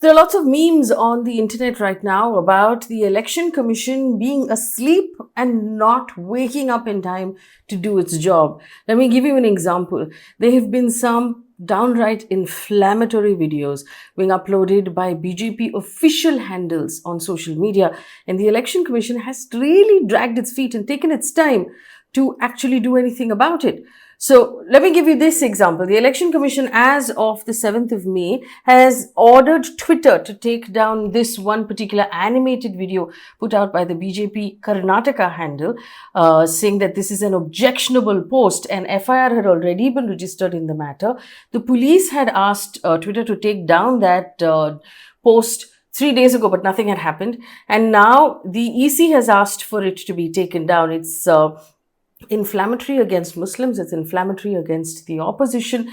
There are lots of memes on the internet right now about the election commission being asleep and not waking up in time to do its job. Let me give you an example. There have been some downright inflammatory videos being uploaded by BJP official handles on social media, and the election commission has really dragged its feet and taken its time to actually do anything about it. So let me give you this example. The Election Commission, as of the 7th of May, has ordered Twitter to take down this one particular animated video put out by the BJP Karnataka handle, saying that this is an objectionable post. An FIR had already been registered in the matter. The police had asked Twitter to take down that post 3 days ago, but nothing had happened. And now the EC has asked for it to be taken down. It's inflammatory against Muslims, it's inflammatory against the opposition.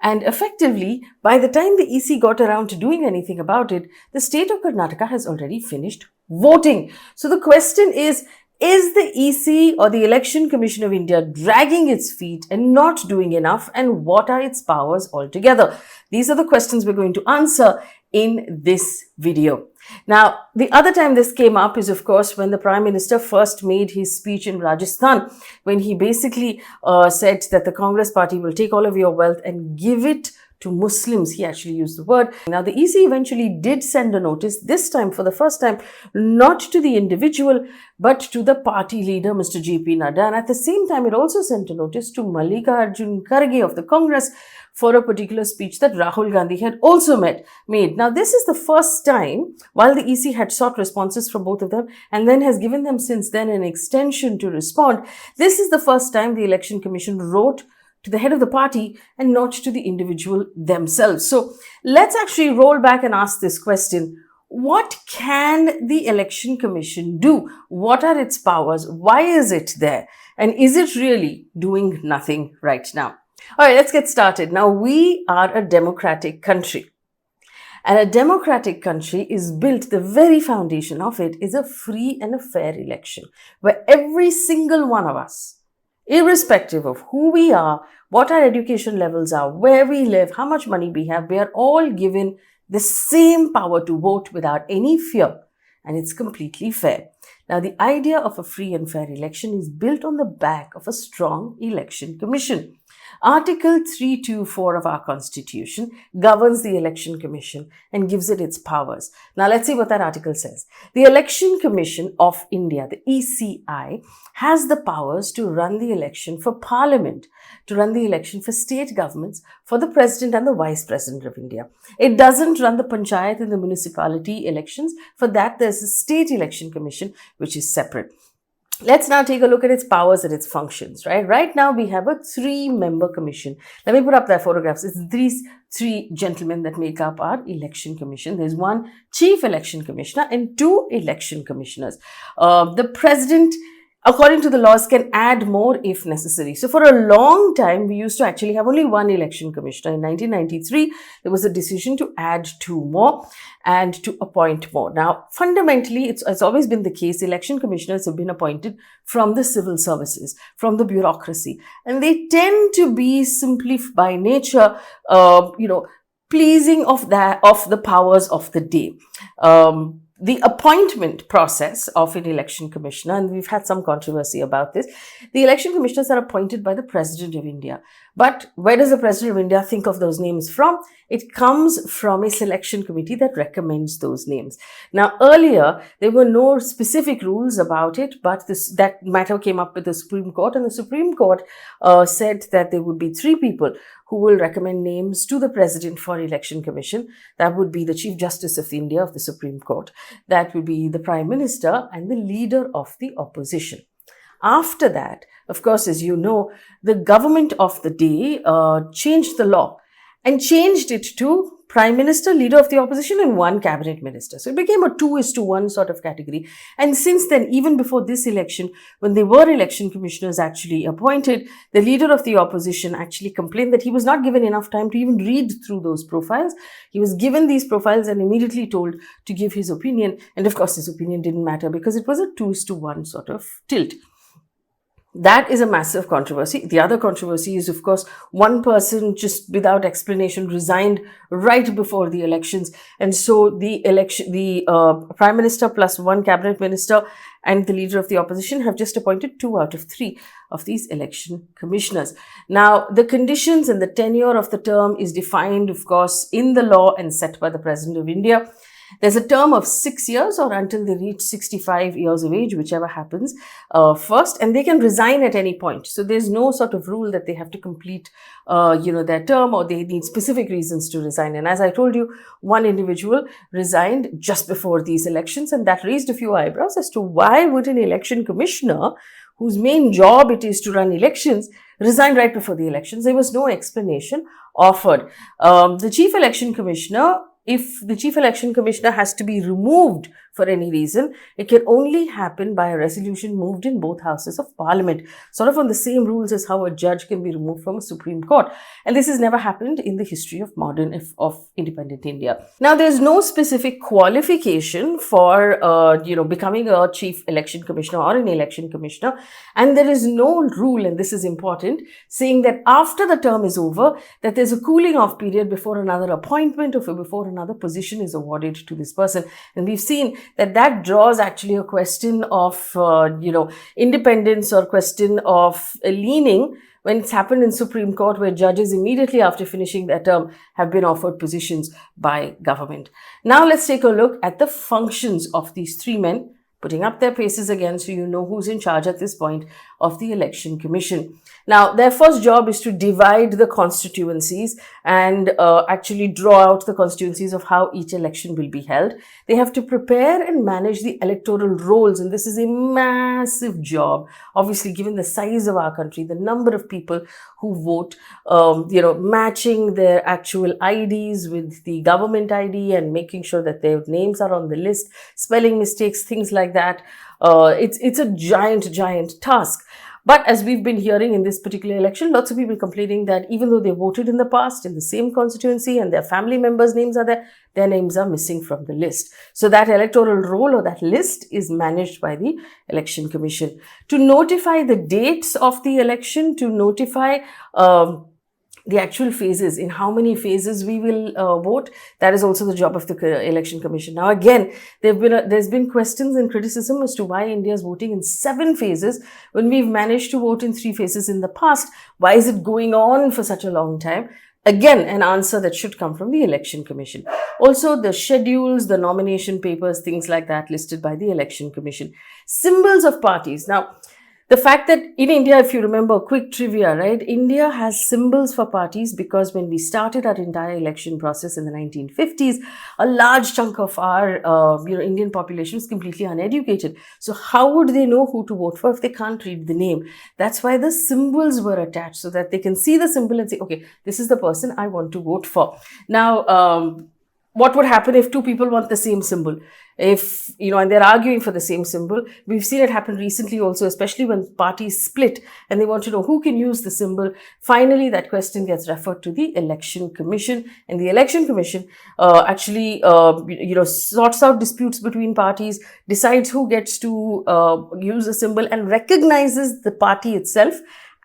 And effectively, by the time the EC got around to doing anything about it, the state of Karnataka has already finished voting. So the question is the EC or the Election Commission of India dragging its feet and not doing enough? And what are its powers altogether? These are the questions we're going to answer in this video. Now, the other time this came up is, of course, when the Prime Minister first made his speech in Rajasthan, when he basically said that the Congress party will take all of your wealth and give it to Muslims. He actually used the word. Now, the EC eventually did send a notice, this time for the first time, not to the individual, but to the party leader, Mr. J.P. Nadda. And at the same time, it also sent a notice to Mallikarjun Kharge of the Congress for a particular speech that Rahul Gandhi had also made. Now, this is the first time, while the EC had sought responses from both of them and then has given them since then an extension to respond, this is the first time the Election Commission wrote to the head of the party and not to the individual themselves. So let's actually roll back and ask this question. What can the Election Commission do? What are its powers? Why is it there? And is it really doing nothing right now? All right, let's get started. Now, we are a democratic country. And a democratic country is built, the very foundation of it is a free and a fair election, where every single one of us, irrespective of who we are, what our education levels are, where we live, how much money we have, we are all given the same power to vote without any fear. And it's completely fair. Now, the idea of a free and fair election is built on the back of a strong election commission. Article 324 of our Constitution governs the Election Commission and gives it its powers. Now, let's see what that article says. The Election Commission of India, the ECI, has the powers to run the election for Parliament, to run the election for state governments, for the President and the Vice President of India. It doesn't run the Panchayat and the municipality elections. For that, there's a State Election Commission, which is separate. Let's now take a look at its powers and its functions, right? Right now, we have a 3-member commission. Let me put up their photographs. It's these 3 gentlemen that make up our election commission. There's 1 chief election commissioner and 2 election commissioners. The president, according to the laws, can add more if necessary. So for a long time, we used to actually have only 1 election commissioner. In 1993, there was a decision to add 2 more and to appoint more. Now, fundamentally, it's always been the case, election commissioners have been appointed from the civil services, from the bureaucracy. And they tend to be simply by nature, pleasing of the powers of the day. The appointment process of an election commissioner, and we've had some controversy about this, the election commissioners are appointed by the President of India. But where does the President of India think of those names from? It comes from a selection committee that recommends those names. Now, earlier, there were no specific rules about it, but that matter came up with the Supreme Court, and the Supreme Court said that there would be 3 people who will recommend names to the President for Election Commission. That would be the Chief Justice of India of the Supreme Court. That would be the Prime Minister and the Leader of the Opposition. After that, of course, as you know, the government of the day changed the law and changed it to Prime Minister, Leader of the Opposition, and 1 cabinet minister. So it became a 2:1 sort of category. And since then, even before this election, when they were election commissioners actually appointed, the Leader of the Opposition actually complained that he was not given enough time to even read through those profiles. He was given these profiles and immediately told to give his opinion. And of course, his opinion didn't matter because it was a 2:1 sort of tilt. That is a massive controversy. The other controversy is, of course, one person just without explanation resigned right before the elections. And so the Prime Minister plus one cabinet minister and the leader of the opposition have just appointed 2 out of 3 of these election commissioners. Now, the conditions and the tenure of the term is defined, of course, in the law and set by the President of India. There's a term of 6 years or until they reach 65 years of age, whichever happens first, and they can resign at any point. So there's no sort of rule that they have to complete, their term or they need specific reasons to resign. And as I told you, one individual resigned just before these elections, and that raised a few eyebrows as to why would an election commissioner, whose main job it is to run elections, resign right before the elections. There was no explanation offered. The chief election commissioner, if the chief election commissioner has to be removed for any reason, it can only happen by a resolution moved in both houses of parliament, sort of on the same rules as how a judge can be removed from a Supreme Court. And this has never happened in the history of independent India. Now, there's no specific qualification for, becoming a chief election commissioner or an election commissioner. And there is no rule, and this is important, saying that after the term is over, that there's a cooling off period before another appointment or before another position is awarded to this person. And we've seen that draws actually a question of, independence or question of leaning when it's happened in Supreme Court, where judges immediately after finishing their term have been offered positions by government. Now let's take a look at the functions of these 3 men, putting up their faces again so you know who's in charge at this point of the Election Commission. Now, their first job is to divide the constituencies and actually draw out the constituencies of how each election will be held. They have to prepare and manage the electoral rolls, and this is a massive job. Obviously, given the size of our country, the number of people who vote, matching their actual IDs with the government ID and making sure that their names are on the list, spelling mistakes, things like that. It's a giant task. But as we've been hearing in this particular election, lots of people complaining that even though they voted in the past in the same constituency and their family members' names are there, their names are missing from the list. So that electoral roll or that list is managed by the Election Commission. To notify the dates of the election, to notify the actual phases, in how many phases we will vote, that is also the job of the Election Commission. Now again, there's been questions and criticism as to why India is voting in 7 phases when we've managed to vote in 3 phases in the past. Why is it going on for such a long time? Again, an answer that should come from the Election Commission. Also, the schedules, the nomination papers, things like that listed by the Election Commission. Symbols of parties. Now, the fact that in India, if you remember, quick trivia, right? India has symbols for parties because when we started our entire election process in the 1950s, a large chunk of our Indian population was completely uneducated. So how would they know who to vote for if they can't read the name? That's why the symbols were attached so that they can see the symbol and say, okay, this is the person I want to vote for. Now, what would happen if 2 people want the same symbol? If, and they're arguing for the same symbol. We've seen it happen recently also, especially when parties split and they want to know who can use the symbol. Finally, that question gets referred to the Election Commission, and the Election Commission sorts out disputes between parties, decides who gets to use a symbol and recognizes the party itself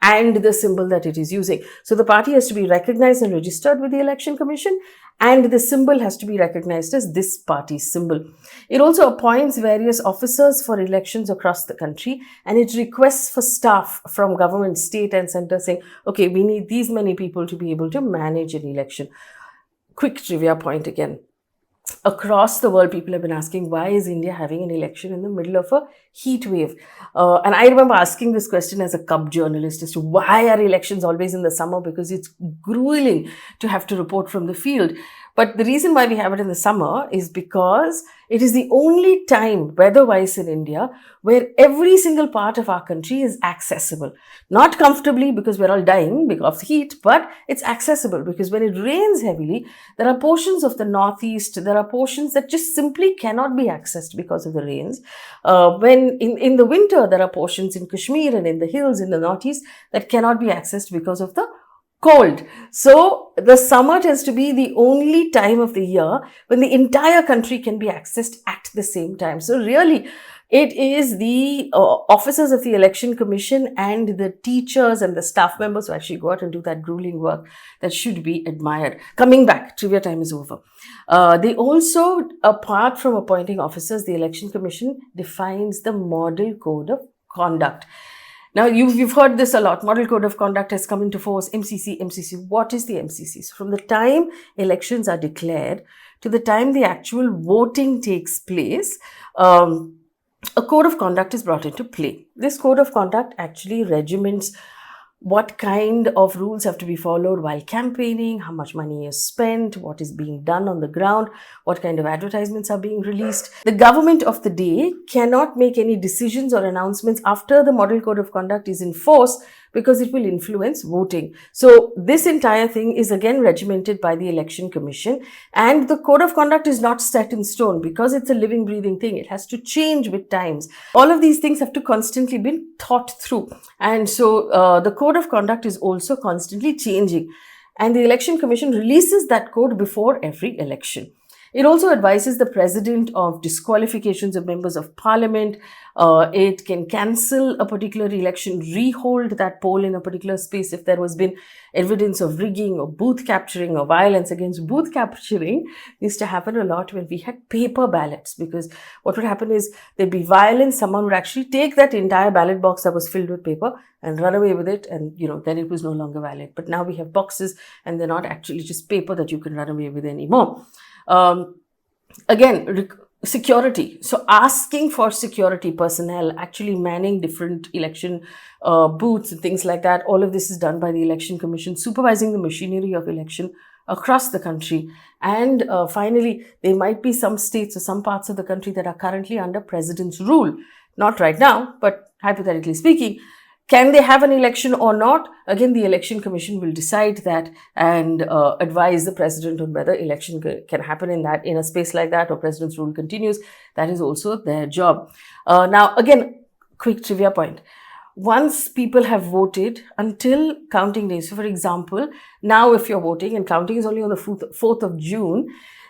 and the symbol that it is using. So the party has to be recognized and registered with the Election Commission, and the symbol has to be recognized as this party's symbol. It also appoints various officers for elections across the country, and it requests for staff from government, state and center saying, okay, we need these many people to be able to manage an election. Quick trivia point again. Across the world, people have been asking, why is India having an election in the middle of a heat wave? And I remember asking this question as a cub journalist as to why are elections always in the summer? Because it's grueling to have to report from the field. But the reason why we have it in the summer is because it is the only time, weather-wise in India, where every single part of our country is accessible. Not comfortably because we're all dying because of heat, but it's accessible because when it rains heavily, there are portions of the northeast, there are portions that just simply cannot be accessed because of the rains. When in the winter, there are portions in Kashmir and in the hills in the northeast that cannot be accessed because of the cold. So the summer tends to be the only time of the year when the entire country can be accessed at the same time. So really, it is the officers of the Election Commission and the teachers and the staff members who actually go out and do that grueling work that should be admired. Coming back, trivia time is over. They also, apart from appointing officers, the Election Commission defines the Model Code of Conduct. Now, you've heard this a lot. Model Code of Conduct has come into force. MCC. What is the MCC? So from the time elections are declared to the time the actual voting takes place, a code of conduct is brought into play. This code of conduct actually regiments what kind of rules have to be followed while campaigning, how much money is spent, what is being done on the ground, what kind of advertisements are being released. The government of the day cannot make any decisions or announcements after the Model Code of Conduct is in force because it will influence voting. So this entire thing is again regimented by the Election Commission, and the Code of Conduct is not set in stone because it's a living, breathing thing. It has to change with times. All of these things have to constantly be thought through. And so the Code of Conduct is also constantly changing. And the Election Commission releases that code before every election. It also advises the president of disqualifications of members of parliament. It can cancel a particular election, rehold that poll in a particular space if there has been evidence of rigging or booth capturing or violence against booth capturing. Used to happen a lot when we had paper ballots, because what would happen is there'd be violence. Someone would actually take that entire ballot box that was filled with paper and run away with it, and then it was no longer valid. But now we have boxes and they're not actually just paper that you can run away with anymore. Again, security. So asking for security personnel, actually manning different election booths and things like that. All of this is done by the Election Commission, supervising the machinery of election across the country. And finally, there might be some states or some parts of the country that are currently under president's rule. Not right now, but hypothetically speaking. Can they have an election or not? Again, the Election Commission will decide that and advise the president on whether election can happen in a space like that, or president's rule continues. That is also their job. Now, again, quick trivia point. Once people have voted until counting days, so for example, now if you're voting and counting is only on the 4th of June,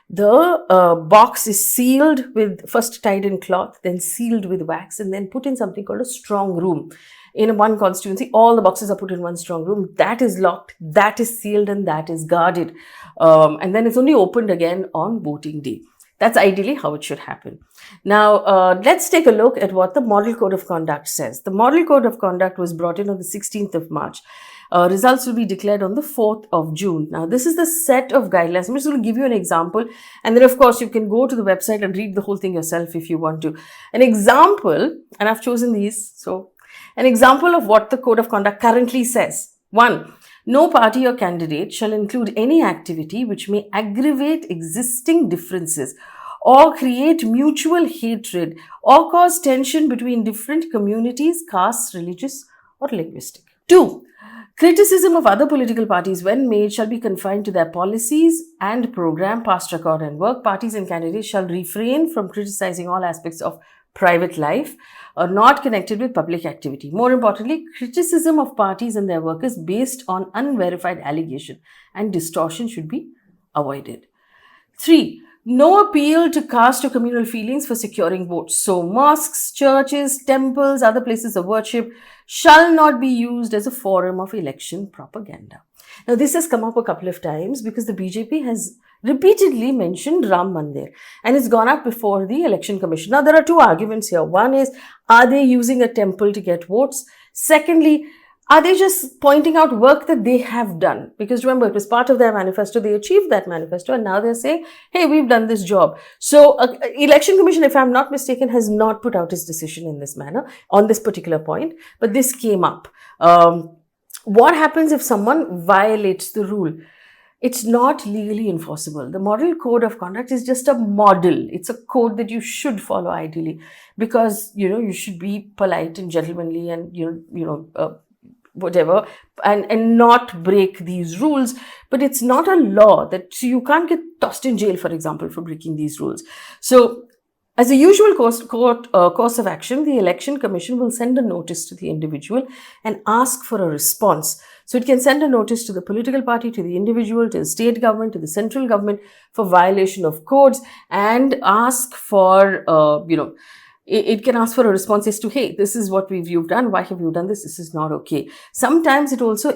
the box is sealed with, first tied in cloth, then sealed with wax, and then put in something called a strong room. In one constituency, all the boxes are put in one strong room. That is locked, that is sealed, and that is guarded. And then it's only opened again on voting day. That's ideally how it should happen. Now, let's take a look at what the Model Code of Conduct says. The Model Code of Conduct was brought in on the 16th of March. Results will be declared on the 4th of June. Now, this is the set of guidelines. I'm just going to give you an example. And then, of course, you can go to the website and read the whole thing yourself if you want to. An example, and I've chosen these. So, an example of what the Code of Conduct currently says. 1. No party or candidate shall include any activity which may aggravate existing differences or create mutual hatred or cause tension between different communities, castes, religious or linguistic. 2. Criticism of other political parties, when made, shall be confined to their policies and program, past record and work. Parties and candidates shall refrain from criticizing all aspects of private life or not connected with public activity. More importantly, criticism of parties and their workers based on unverified allegation and distortion should be avoided. 3. No appeal to caste or communal feelings for securing votes. So, mosques, churches, temples, other places of worship shall not be used as a forum of election propaganda. Now, this has come up a couple of times because the BJP has repeatedly mentioned Ram Mandir, and it's gone up before the Election Commission. Now, there are two arguments here. One is, are they using a temple to get votes? Secondly, are they just pointing out work that they have done? Because remember, it was part of their manifesto. They achieved that manifesto, and now they're saying, hey, we've done this job. So, Election Commission, if I'm not mistaken, has not put out its decision in this manner on this particular point, but this came up. What happens if someone violates the rule? It's not legally enforceable. The Model Code of Conduct is just a model. It's a code that you should follow ideally, because, you should be polite and gentlemanly and, whatever, and not break these rules. But it's not a law so you can't get tossed in jail, for example, for breaking these rules. So As a usual course of action, the Election Commission will send a notice to the individual and ask for a response. So it can send a notice to the political party, to the individual, to the state government, to the central government for violation of codes, and ask for, it can ask for a response as to, hey, this is what you've done. Why have you done this? This is not okay. Sometimes it also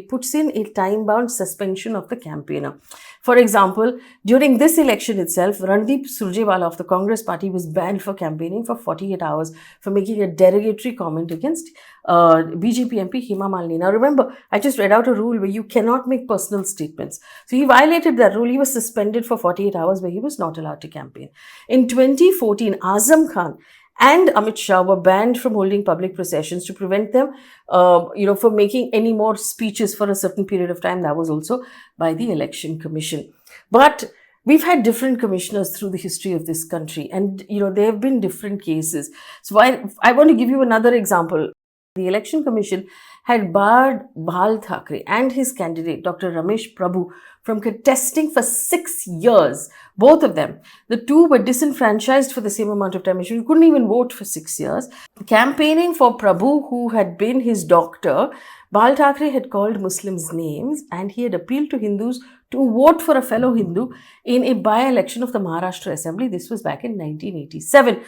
puts in a time-bound suspension of the campaigner. For example, during this election itself, Randeep Surjewala of the Congress party was banned for campaigning for 48 hours for making a derogatory comment against BJP MP Hema Malini. Now remember, I just read out a rule where you cannot make personal statements. So he violated that rule. He was suspended for 48 hours where he was not allowed to campaign. In 2014, Azam Khan and Amit Shah were banned from holding public processions to prevent them, from making any more speeches for a certain period of time. That was also by the Election Commission. But we've had different commissioners through the history of this country, and there have been different cases. So I want to give you another example. The Election Commission had barred Bal Thackeray and his candidate, Dr. Ramesh Prabhu, from contesting for 6 years. Both of them. The two were disenfranchised for the same amount of time. You couldn't even vote for 6 years. Campaigning for Prabhu, who had been his doctor, Bal Thackeray had called Muslims names, and he had appealed to Hindus to vote for a fellow Hindu in a by-election of the Maharashtra Assembly. This was back in 1987.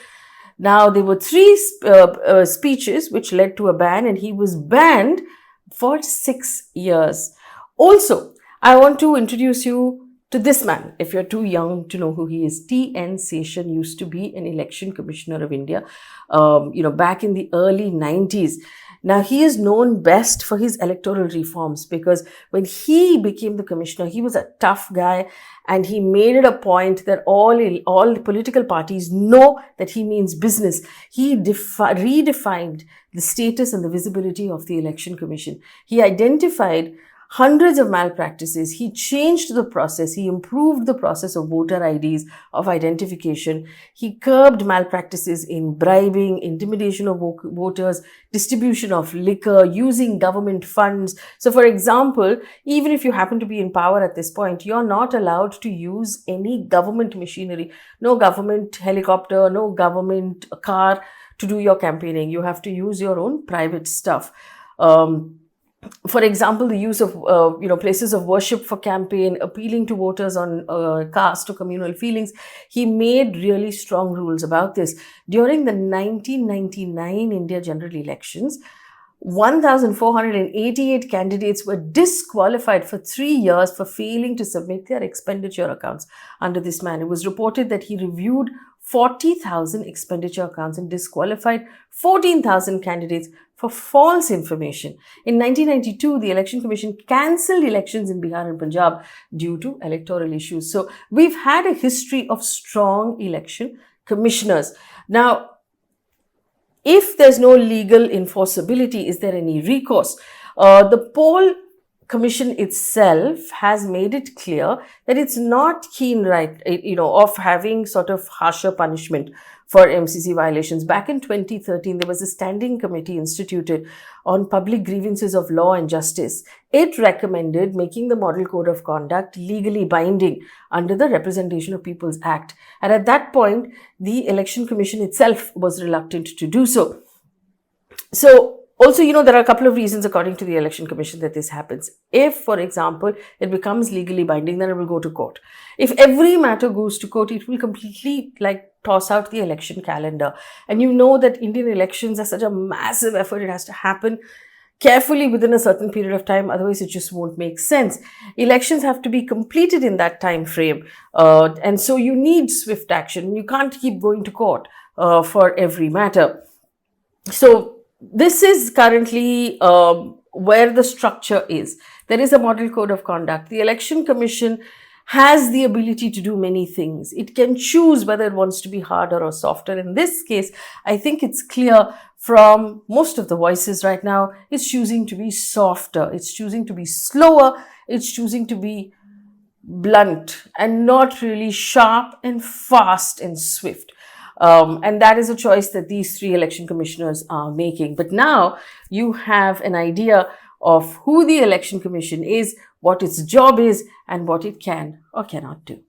Now, there were 3 speeches which led to a ban, and he was banned for 6 years. Also, I want to introduce you to this man, if you're too young to know who he is. T.N. Seshan used to be an election commissioner of India, back in the early 90s. Now, he is known best for his electoral reforms, because when he became the commissioner, he was a tough guy, and he made it a point that all political parties know that he means business. He redefined the status and the visibility of the Election Commission. He identified hundreds of malpractices. He changed the process. He improved the process of voter IDs, of identification. He curbed malpractices in bribing, intimidation of voters, distribution of liquor, using government funds. So, for example, even if you happen to be in power at this point, you're not allowed to use any government machinery, no government helicopter, no government car to do your campaigning. You have to use your own private stuff. For example, the use of places of worship for campaign, appealing to voters on caste or communal feelings. He made really strong rules about this. During the 1999 India general elections, 1,488 candidates were disqualified for 3 years for failing to submit their expenditure accounts under this man. It was reported that he reviewed 40,000 expenditure accounts and disqualified 14,000 candidates for false information. In 1992, the Election Commission cancelled elections in Bihar and Punjab due to electoral issues. So we've had a history of strong election commissioners. Now, if there's no legal enforceability, is there any recourse? The poll commission itself has made it clear that it's not keen, of having sort of harsher punishment for MCC violations. Back in 2013, there was a standing committee instituted on public grievances of law and justice. It recommended making the Model Code of Conduct legally binding under the Representation of People's Act. And at that point, the Election Commission itself was reluctant to do so. So, also, there are a couple of reasons, according to the Election Commission, that this happens. If, for example, it becomes legally binding, then it will go to court. If every matter goes to court, it will completely toss out the election calendar. And you know that Indian elections are such a massive effort. It has to happen carefully within a certain period of time. Otherwise, it just won't make sense. Elections have to be completed in that time frame. And so you need swift action. You can't keep going to court for every matter. So, this is currently where the structure is. There is a Model Code of Conduct. The Election Commission has the ability to do many things. It can choose whether it wants to be harder or softer. In this case, I think it's clear from most of the voices right now, it's choosing to be softer. It's choosing to be slower. It's choosing to be blunt and not really sharp and fast and swift. And that is a choice that these 3 election commissioners are making. But now you have an idea of who the Election Commission is, what its job is, and what it can or cannot do.